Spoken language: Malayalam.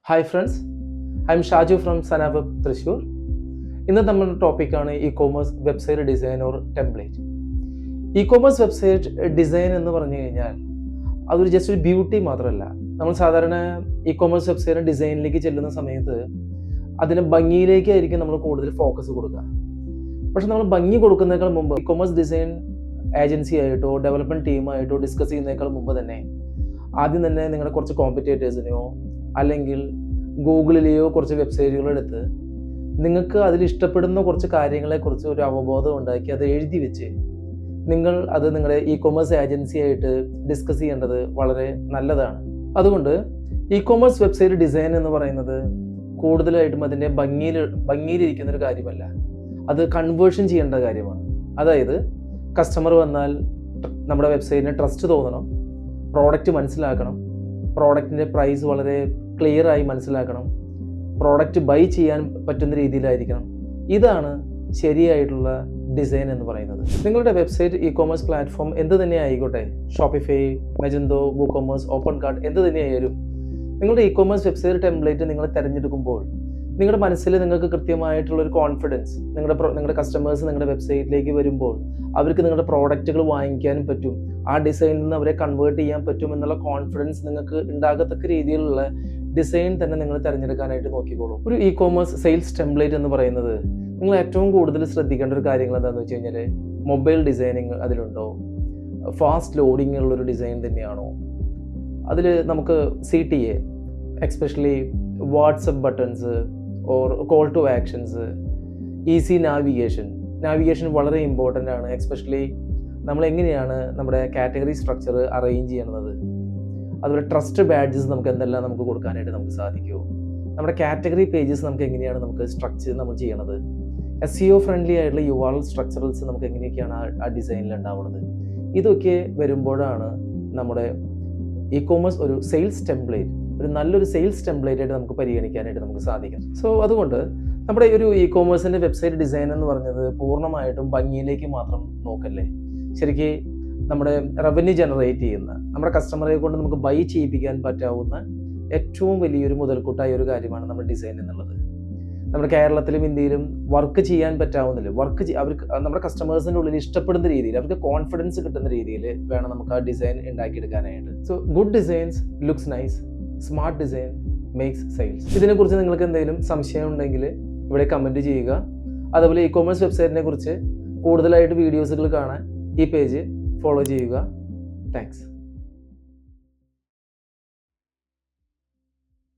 Hi friends, I am Shaju from സനാവബ് തൃശ്ശൂർ. ഇന്ന് നമ്മുടെ ടോപ്പിക്കാണ് e commerce website design or template. E commerce website design എന്ന് പറഞ്ഞു കഴിഞ്ഞാൽ അതൊരു ജസ്റ്റ് ഒരു ബ്യൂട്ടി മാത്രമല്ല. നമ്മൾ സാധാരണ ഇ കോമേഴ്സ് വെബ്സൈറ്റ് ഡിസൈനിലേക്ക് ചെല്ലുന്ന സമയത്ത് അതിന് ഭംഗിയിലേക്കായിരിക്കും നമ്മൾ കൂടുതൽ ഫോക്കസ് കൊടുക്കുക. പക്ഷെ നമ്മൾ ഭംഗി കൊടുക്കുന്നതിനേക്കാൾ മുമ്പ് ഇ കോമേഴ്സ് ഡിസൈൻ ഏജൻസി ആയിട്ടോ ഡെവലപ്മെൻറ്റ് ടീമായിട്ടോ ഡിസ്കസ് ചെയ്യുന്നതിനേക്കാൾ മുമ്പ് തന്നെ ആദ്യം തന്നെ നിങ്ങളുടെ കുറച്ച് കോമ്പറ്റേറ്റേഴ്സിനെയോ അല്ലെങ്കിൽ ഗൂഗിളിലെയോ കുറച്ച് വെബ്സൈറ്റുകളെടുത്ത് നിങ്ങൾക്ക് അതിൽ ഇഷ്ടപ്പെടുന്ന കുറച്ച് കാര്യങ്ങളെക്കുറിച്ച് ഒരു അവബോധം ഉണ്ടാക്കി അത് എഴുതി വെച്ച് നിങ്ങൾ അത് നിങ്ങളുടെ ഇ കോമേഴ്സ് ഏജൻസി ആയിട്ട് ഡിസ്കസ് ചെയ്യേണ്ടത് വളരെ നല്ലതാണ്. അതുകൊണ്ട് ഇ കോമേഴ്സ് വെബ്സൈറ്റ് ഡിസൈൻ എന്ന് പറയുന്നത് കൂടുതലായിട്ടും അതിൻ്റെ ഭംഗിയിലിരിക്കുന്നൊരു കാര്യമല്ല, അത് കൺവേർഷൻ ചെയ്യേണ്ട കാര്യമാണ്. അതായത് കസ്റ്റമർ വന്നാൽ നമ്മുടെ വെബ്സൈറ്റിന് ട്രസ്റ്റ് തോന്നണം, പ്രോഡക്റ്റ് മനസ്സിലാക്കണം, പ്രോഡക്റ്റിൻ്റെ പ്രൈസ് വളരെ ക്ലിയർ ആയി മനസ്സിലാക്കണം, പ്രോഡക്റ്റ് ബൈ ചെയ്യാൻ പറ്റുന്ന രീതിയിലായിരിക്കണം. ഇതാണ് ശരിയായിട്ടുള്ള ഡിസൈൻ എന്ന് പറയുന്നത്. നിങ്ങളുടെ വെബ്സൈറ്റ് ഇ കോമേഴ്സ് പ്ലാറ്റ്ഫോം എന്ത് തന്നെ ആയിക്കോട്ടെ, ഷോപ്പിഫൈ, മെജന്തോ, വുകോമേഴ്സ്, ഓപ്പൺ കാർട്ട് എന്ത് തന്നെയായാലും നിങ്ങളുടെ ഇ കോമേഴ്സ് വെബ്സൈറ്റ് ടെംപ്ലേറ്റ് നിങ്ങൾ തിരഞ്ഞെടുക്കുമ്പോൾ നിങ്ങളുടെ മനസ്സിൽ നിങ്ങൾക്ക് കൃത്യമായിട്ടുള്ളൊരു കോൺഫിഡൻസ്, നിങ്ങളുടെ കസ്റ്റമേഴ്സ് നിങ്ങളുടെ വെബ്സൈറ്റിലേക്ക് വരുമ്പോൾ അവർക്ക് നിങ്ങളുടെ പ്രോഡക്റ്റുകൾ വാങ്ങിക്കാനും പറ്റും, ആ ഡിസൈനിൽ നിന്ന് അവരെ കൺവേർട്ട് ചെയ്യാൻ പറ്റും എന്നുള്ള കോൺഫിഡൻസ് നിങ്ങൾക്ക് ഉണ്ടാകത്തക്ക രീതിയിലുള്ള ഡിസൈൻ തന്നെ നിങ്ങൾ തിരഞ്ഞെടുക്കാനായിട്ട് നോക്കിക്കോളൂ. ഒരു ഇ കോമേഴ്സ് സെയിൽസ് ടെംപ്ലേറ്റ് എന്ന് പറയുന്നത് നിങ്ങൾ ഏറ്റവും കൂടുതൽ ശ്രദ്ധിക്കേണ്ട ഒരു കാര്യങ്ങൾ എന്താണെന്ന് വെച്ച് കഴിഞ്ഞാൽ, മൊബൈൽ ഡിസൈനിങ് അതിലുണ്ടോ, ഫാസ്റ്റ് ലോഡിങ് ഉള്ളൊരു ഡിസൈൻ തന്നെയാണോ, അതിൽ നമുക്ക് CTA especially WhatsApp buttons or call to actions, easy navigation വളരെ ഇമ്പോർട്ടൻ്റ് ആണ്. എക്സ്പെഷ്യലി നമ്മൾ എങ്ങനെയാണ് നമ്മുടെ കാറ്റഗറി സ്ട്രക്ചർ അറേഞ്ച് ചെയ്യുന്നത്, അതുപോലെ ട്രസ്റ്റ് ബാഡ്ജസ് നമുക്ക് എന്തെല്ലാം നമുക്ക് കൊടുക്കാനായിട്ട് നമുക്ക് സാധിക്കുമോ, നമ്മുടെ കാറ്റഗറി പേജസ് നമുക്ക് എങ്ങനെയാണ് നമുക്ക് സ്ട്രക്ചർ നമ്മൾ ചെയ്യണത്, SEO ഫ്രണ്ട്ലി ആയിട്ടുള്ള URL സ്ട്രക്ചറൽസ് നമുക്ക് എങ്ങനെയൊക്കെയാണ് ആ ഡിസൈനിൽ ഉണ്ടാവുന്നത്. ഇതൊക്കെ വരുമ്പോഴാണ് നമ്മുടെ ഇ കോമേഴ്സ് ഒരു സെയിൽസ് ടെംപ്ലേറ്റ്, ഒരു നല്ലൊരു സെയിൽസ് ടെംപ്ലേറ്റ് ആയിട്ട് നമുക്ക് പരിഗണിക്കാനായിട്ട് നമുക്ക് സാധിക്കും. സോ അതുകൊണ്ട് നമ്മുടെ ഒരു ഇ കോമേഴ്സിൻ്റെ വെബ്സൈറ്റ് ഡിസൈൻ എന്ന് പറഞ്ഞത് പൂർണ്ണമായിട്ടും ഭംഗിയിലേക്ക് മാത്രം നോക്കല്ലേ, ശരിക്ക് നമ്മുടെ റവന്യൂ ജനറേറ്റ് ചെയ്യുന്ന, നമ്മുടെ കസ്റ്റമറെ കൊണ്ട് നമുക്ക് ബൈ ചെയ്യിപ്പിക്കാൻ പറ്റാവുന്ന ഏറ്റവും വലിയൊരു മുതൽക്കൂട്ടായ ഒരു കാര്യമാണ് നമ്മുടെ ഡിസൈൻ എന്നുള്ളത്. നമ്മുടെ കേരളത്തിലും ഇന്ത്യയിലും വർക്ക് ചെയ്യാൻ പറ്റാവുന്നില്ല, അവർക്ക് നമ്മുടെ കസ്റ്റമേഴ്സിൻ്റെ ഉള്ളിൽ ഇഷ്ടപ്പെടുന്ന രീതിയിൽ, അവർക്ക് കോൺഫിഡൻസ് കിട്ടുന്ന രീതിയിൽ വേണം നമുക്ക് ആ ഡിസൈൻ ഉണ്ടാക്കിയെടുക്കാനായിട്ട്. So good designs looks nice, smart design makes sales. ഇതിനെക്കുറിച്ച് നിങ്ങൾക്ക് എന്തെങ്കിലും സംശയം ഉണ്ടെങ്കിൽ ഇവിടെ കമൻറ്റ് ചെയ്യുക. അതുപോലെ ഇ കോമേഴ്സ് വെബ്സൈറ്റിനെ കുറിച്ച് കൂടുതലായിട്ട് വീഡിയോസുകൾ കാണാൻ ഈ പേജ് ഫോളോ ചെയ്യുക. താങ്ക്സ്.